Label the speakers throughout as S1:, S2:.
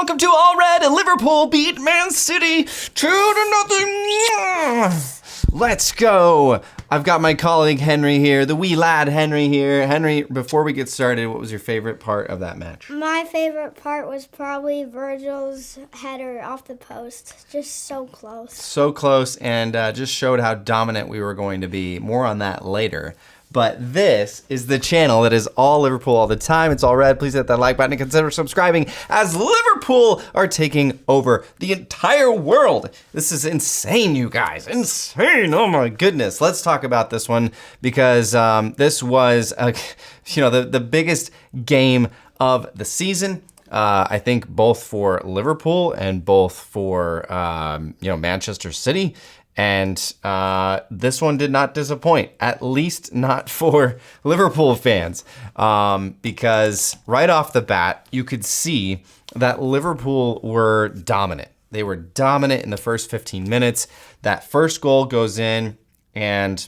S1: welcome to All Red. Liverpool beat Man City 2-0. Let's go. I've got my colleague Henry here, the wee lad Henry here. Henry, before we get started, what was your favorite part of that match?
S2: My favorite part was probably Virgil's header off the post. Just so close.
S1: So close, and just showed how dominant we were going to be. More on that later. But this is the channel that is all Liverpool all the time. It's All Red. Please hit that like button and consider subscribing as Liverpool are taking over the entire world. This is insane, you guys. Insane. Oh my goodness. Let's talk about this one because this was the biggest game of the season. I think both for Liverpool and both for Manchester City. And this one did not disappoint, at least not for Liverpool fans, because right off the bat, you could see that Liverpool were dominant. They were dominant in the first 15 minutes. That first goal goes in, and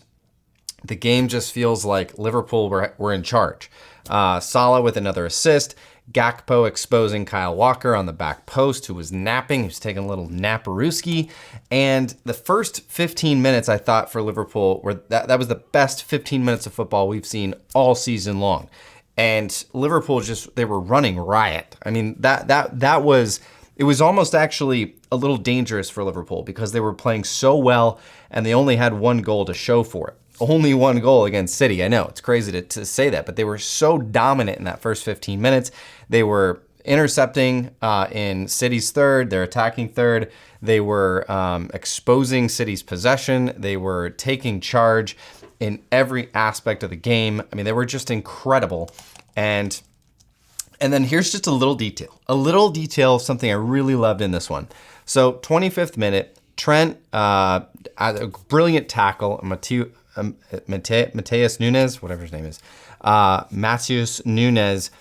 S1: the game just feels like Liverpool were in charge. Salah with another assist. Gakpo exposing Kyle Walker on the back post, who was napping. He was taking a little naparooski. And the first 15 minutes, I thought, for Liverpool, that was the best 15 minutes of football we've seen all season long. And Liverpool they were running riot. I mean, it was almost actually a little dangerous for Liverpool because they were playing so well and they only had one goal to show for it. Only one goal against City. I know, it's crazy to say that, but they were so dominant in that first 15 minutes. They were intercepting in City's third. They're attacking third. They were exposing City's possession. They were taking charge in every aspect of the game. I mean, they were just incredible. And then here's just a little detail of something I really loved in this one. So 25th minute, Trent, a brilliant tackle, Mateus Nunes, whatever his name is, Mateus Nunes,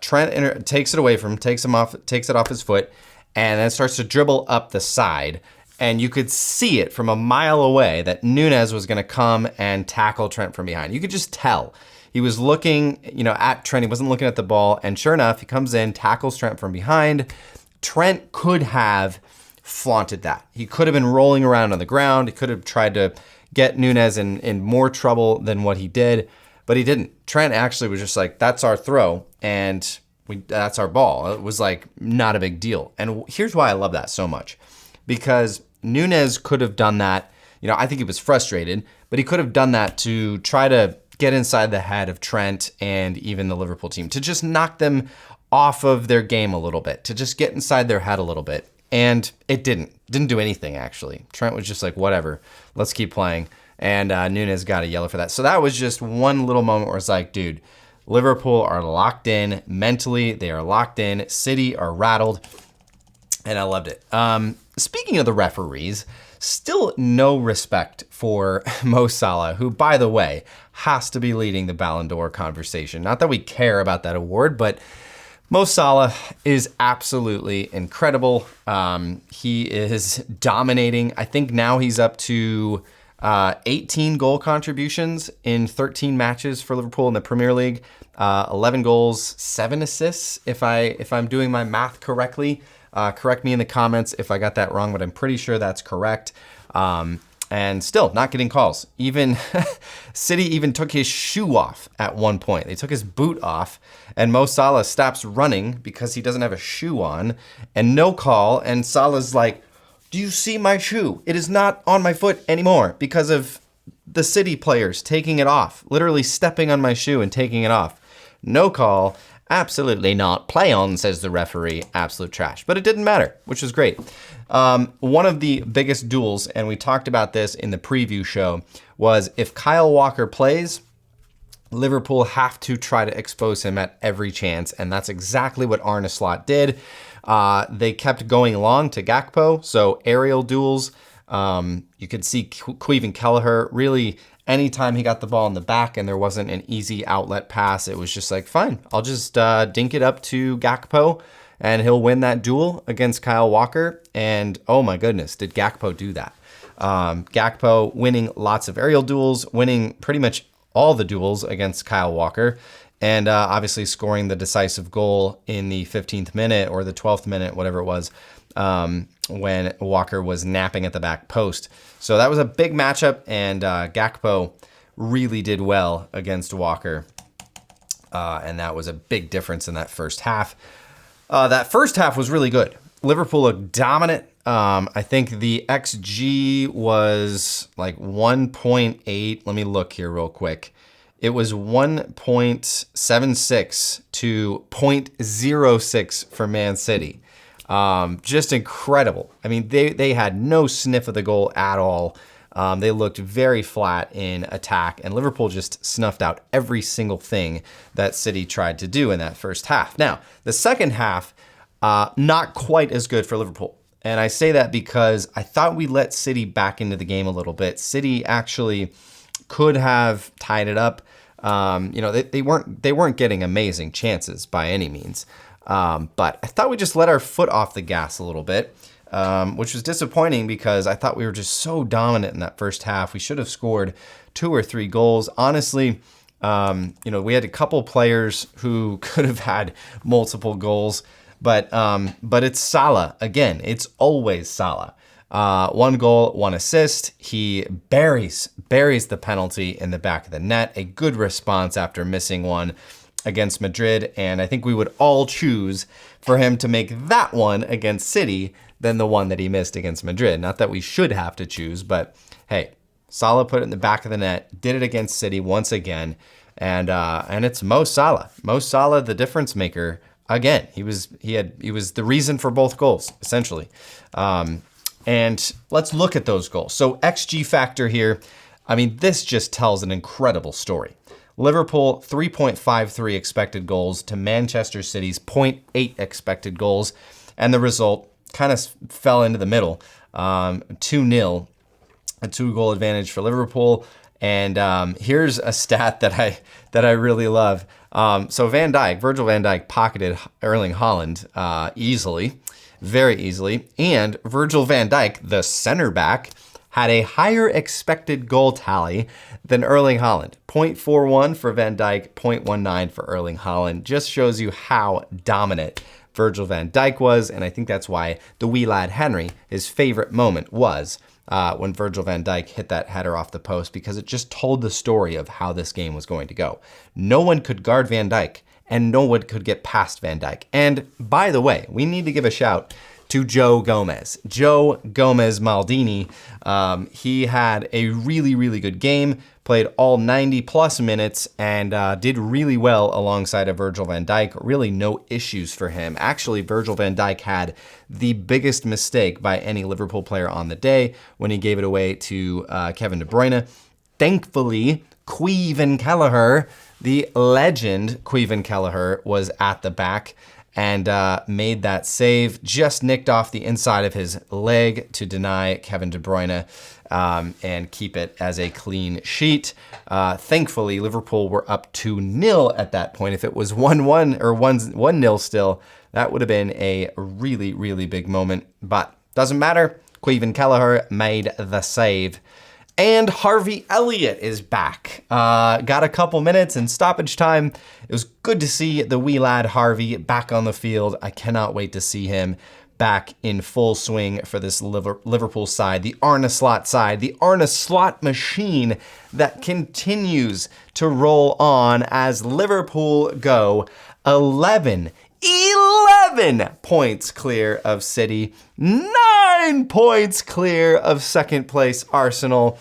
S1: Trent takes it away from him, takes it off his foot, and then starts to dribble up the side. And you could see it from a mile away that Nunes was going to come and tackle Trent from behind. You could just tell. He was looking, at Trent. He wasn't looking at the ball. And sure enough, he comes in, tackles Trent from behind. Trent could have flaunted that. He could have been rolling around on the ground. He could have tried to get Nunes in more trouble than what he did, but he didn't. Trent actually was just like, that's our throw, and that's our ball. It was like not a big deal. And here's why I love that so much. Because Nunes could have done that. I think he was frustrated, but he could have done that to try to get inside the head of Trent and even the Liverpool team, to just knock them off of their game a little bit, to just get inside their head a little bit. And it didn't do anything, actually. Trent was just like, whatever, let's keep playing. And Nunes got a yellow for that. So that was just one little moment where it's like, dude, Liverpool are locked in mentally. They are locked in. City are rattled. And I loved it. Speaking of the referees, still no respect for Mo Salah, who, by the way, has to be leading the Balon D'Or conversation. Not that we care about that award, but Mo Salah is absolutely incredible. He is dominating. I think now he's up to 18 goal contributions in 13 matches for Liverpool in the Premier League. 11 goals, 7 assists, if I'm doing my math correctly. Correct me in the comments if I got that wrong, but I'm pretty sure that's correct. And still not getting calls. Even City even took his shoe off at one point. They took his boot off, and Mo Salah stops running because he doesn't have a shoe on, and no call. And Salah's like, do you see my shoe? It is not on my foot anymore because of the City players taking it off, literally stepping on my shoe and taking it off. No call. Absolutely not. Play on, says the referee. Absolute trash. But it didn't matter, which was great. One of the biggest duels, and we talked about this in the preview show, was if Kyle Walker plays, Liverpool have to try to expose him at every chance, and that's exactly what Arne Slot did. They kept going long to Gakpo, so aerial duels. You could see Caoimhin Kelleher really, anytime he got the ball in the back and there wasn't an easy outlet pass, it was just like, fine, I'll just dink it up to Gakpo and he'll win that duel against Kyle Walker. And oh my goodness, did Gakpo do that? Gakpo winning lots of aerial duels, winning pretty much all the duels against Kyle Walker. and obviously scoring the decisive goal in the 15th minute or the 12th minute, whatever it was, when Walker was napping at the back post. So that was a big matchup, and Gakpo really did well against Walker, and that was a big difference in that first half. That first half was really good. Liverpool looked dominant. I think the XG was like 1.8. Let me look here real quick. It was 1.76 to 0.06 for Man City. Just incredible. I mean, they had no sniff of the goal at all. They looked very flat in attack, and Liverpool just snuffed out every single thing that City tried to do in that first half. Now, the second half, not quite as good for Liverpool. And I say that because I thought we let City back into the game a little bit. City actually could have tied it up. They weren't getting amazing chances by any means. But I thought we just let our foot off the gas a little bit, which was disappointing because I thought we were just so dominant in that first half. We should have scored 2 or 3 goals. Honestly, we had a couple players who could have had multiple goals, but it's Salah. Again, it's always Salah. 1 goal, 1 assist. He buries the penalty in the back of the net. A good response after missing one against Madrid, and I think we would all choose for him to make that one against City than the one that he missed against Madrid. Not that we should have to choose, but hey, Salah put it in the back of the net, did it against City once again, and it's Mo Salah. Mo Salah, the difference maker again. He was the reason for both goals essentially. And let's look at those goals. So XG factor here. I mean, this just tells an incredible story. Liverpool, 3.53 expected goals to Manchester City's 0.8 expected goals. And the result kind of fell into the middle. 2-0, a 2-goal advantage for Liverpool. And here's a stat that I really love. So Virgil van Dijk pocketed Erling Haaland easily, very easily. And Virgil van Dijk, the center back, had a higher expected goal tally than Erling Haaland. 0.41 for Van Dijk, 0.19 for Erling Haaland. Just shows you how dominant Virgil van Dijk was, and I think that's why the wee lad Henry, his favorite moment was when Virgil van Dijk hit that header off the post, because it just told the story of how this game was going to go. No one could guard Van Dijk, and no one could get past Van Dijk. And by the way, we need to give a shout to Joe Gomez. Joe Gomez Maldini. He had a really, really good game, played all 90 plus minutes, and did really well alongside of Virgil van Dijk. Really no issues for him. Actually, Virgil van Dijk had the biggest mistake by any Liverpool player on the day when he gave it away to Kevin De Bruyne. Thankfully, Caoimhin Kelleher, the legend Caoimhin Kelleher, was at the back and made that save. Just nicked off the inside of his leg to deny Kevin De Bruyne and keep it as a clean sheet. Thankfully, Liverpool were up 2-0 at that point. If it was 1-1 or 1-0 still, that would have been a really, really big moment. But doesn't matter. Caoimhin Kelleher made the save. And Harvey Elliott is back. Got a couple minutes in stoppage time. It was good to see the wee lad Harvey back on the field. I cannot wait to see him back in full swing for this Liverpool side, the Arne Slot side, the Arne Slot machine that continues to roll on as Liverpool go 11 points clear of City, 9 points clear of second place Arsenal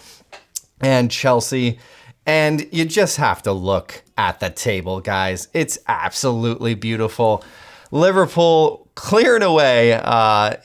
S1: and Chelsea. And you just have to look at the table, guys. It's absolutely beautiful. Liverpool clearing away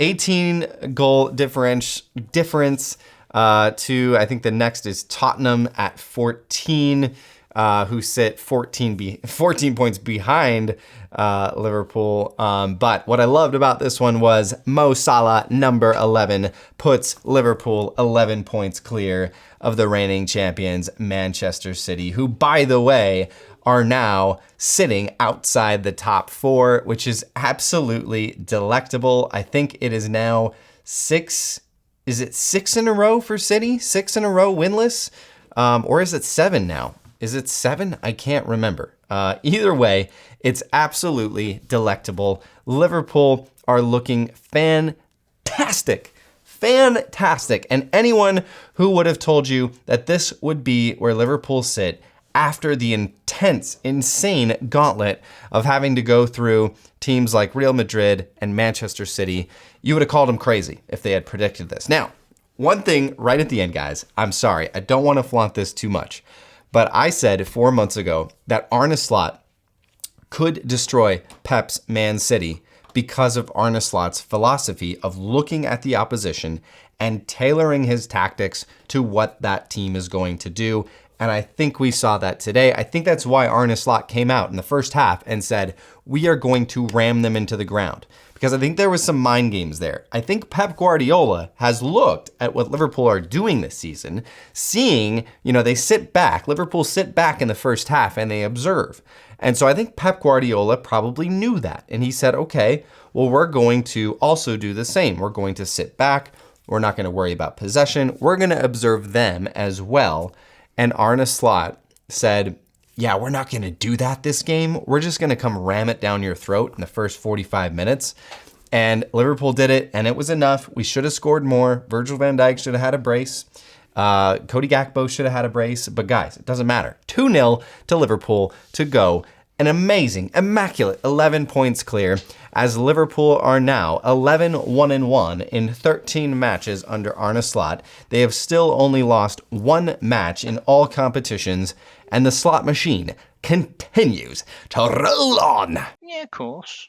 S1: 18 goal difference to, I think the next is Tottenham at 14. Who sit 14 points behind Liverpool. But what I loved about this one was Mo Salah, number 11, puts Liverpool 11 points clear of the reigning champions, Manchester City, who, by the way, are now sitting outside the top 4, which is absolutely delectable. I think it is now 6. Is it 6 in a row for City? 6 in a row winless? Or is it 7 now? Is it 7? I can't remember. Either way, it's absolutely delectable. Liverpool are looking fantastic. Fantastic. And anyone who would have told you that this would be where Liverpool sit after the intense, insane gauntlet of having to go through teams like Real Madrid and Manchester City, you would have called them crazy if they had predicted this. Now, one thing right at the end, guys, I'm sorry, I don't want to flaunt this too much, but I said 4 months ago that Arne Slot could destroy Pep's Man City because of Arne Slot's philosophy of looking at the opposition and tailoring his tactics to what that team is going to do. And I think we saw that today. I think that's why Arne Slot came out in the first half and said, we are going to ram them into the ground. Because I think there was some mind games there. I think Pep Guardiola has looked at what Liverpool are doing this season, seeing, they sit back. Liverpool sit back in the first half and they observe. And so I think Pep Guardiola probably knew that. And he said, okay, well, we're going to also do the same. We're going to sit back. We're not going to worry about possession. We're going to observe them as well. And Arne Slot said, yeah, we're not going to do that this game. We're just going to come ram it down your throat in the first 45 minutes. And Liverpool did it, and it was enough. We should have scored more. Virgil van Dijk should have had a brace. Cody Gakpo should have had a brace. But guys, it doesn't matter. 2-0 to Liverpool to go. An amazing, immaculate 11 points clear, as Liverpool are now 11-1-1 in 13 matches under Arne Slot. They have still only lost one match in all competitions, and the slot machine continues to roll on.
S3: Yeah, of course.